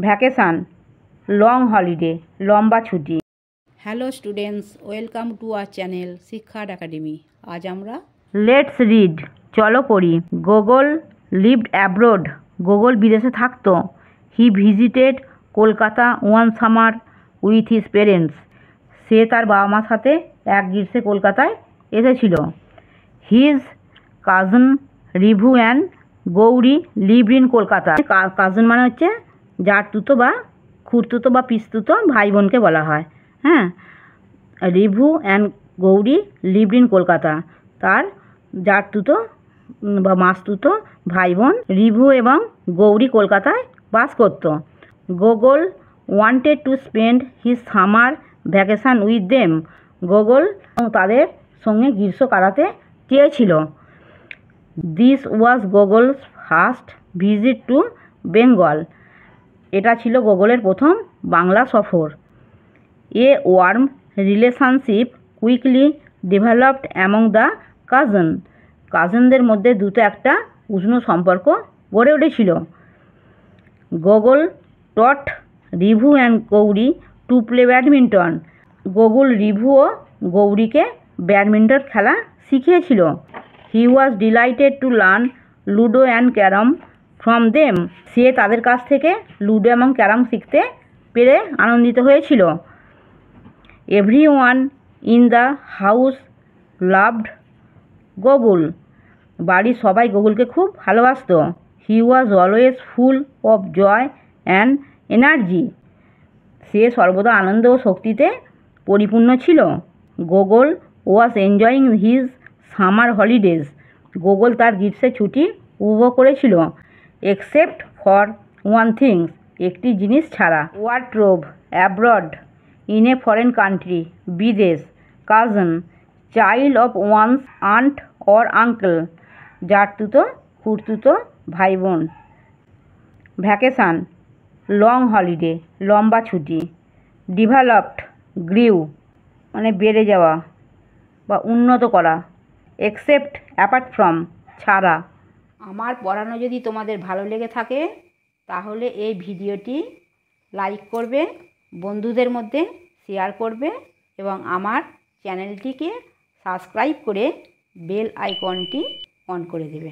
Vacation, long holiday, লম্বা ছুটি। Hello students, welcome to our channel Shiksharth academy. আজ আমরা লেটস রিড, চলো পড়ি। গোগল লিভড অ্যাব্রোড, গোগল বিদেশে থাকতো। He visited Kolkata one summer with his parents, সে তার বাবা মার সাথে এক গ্রীষ্মে কলকাতায় এসেছিল। His cousin Rivu and Gauri lived in Kolkata. Cousin মানে হচ্ছে জারতুতো বা খুড়তুতো বা পিসতুতো ভাই বোনকে বলা হয়। হ্যাঁ, Rivu and Gauri lived in Kolkata, তার জারতুতো বা মাসতুতো ভাই বোন রিভু এবং গৌরী কলকাতায় বাস করত। Gogol wanted to spend his summer vacation with them, Gogol তাদের সঙ্গে গ্রীষ্ম কাটাতে চেয়েছিল। This was Gogol's first visit to Bengal, এটা ছিল গোগলের প্রথম বাংলা সফর। A warm relationship quickly developed among the কাজিনদের মধ্যে দ্রুত একটা উষ্ণ সম্পর্ক গড়ে উঠেছিল। Gogol taught Rivu and Gauri to play badminton, Gokul Rivu ও গৌরীকে ব্যাডমিন্টন খেলা শিখিয়েছিল। He was delighted to learn ludo and carom from them, সে তাদের কাছ থেকে লুডো এবং ক্যারম শিখতে পেরে আনন্দিত হয়েছিল। Everyone in the house loved Gokul, বাড়ির সবাই গোকুলকে খুব ভালোবাসত। He was always full of joy and energy, সে সর্বদা আনন্দ ও শক্তিতে পরিপূর্ণ ছিল। Gogol was enjoying his summer holidays, Gogol তার গ্রীষ্মের ছুটি উপভোগ করেছিল। এক্সেপ্ট ফর ওয়ান থিংস, একটি জিনিস ছাড়া। Wardrobe abroad, in a foreign country, বিদেশ। Cousin, child of one's aunt or uncle, জারতুতো খুড়তুতো ভাই বোন। ভ্যাকেশান, লং হলিডে, লম্বা ছুটি। ডেভেলপড, গ্রিউ মানে বেড়ে যাওয়া বা উন্নত করা। এক্সেপ্ট, অ্যাপার্ট ফ্রম, ছাড়া। আমার পড়ানো যদি তোমাদের ভালো লেগে থাকে তাহলে এই ভিডিওটি লাইক করবে, বন্ধুদের মধ্যে শেয়ার করবে এবং আমার চ্যানেলটিকে সাবস্ক্রাইব করে বেল আইকনটি অন করে দেবে।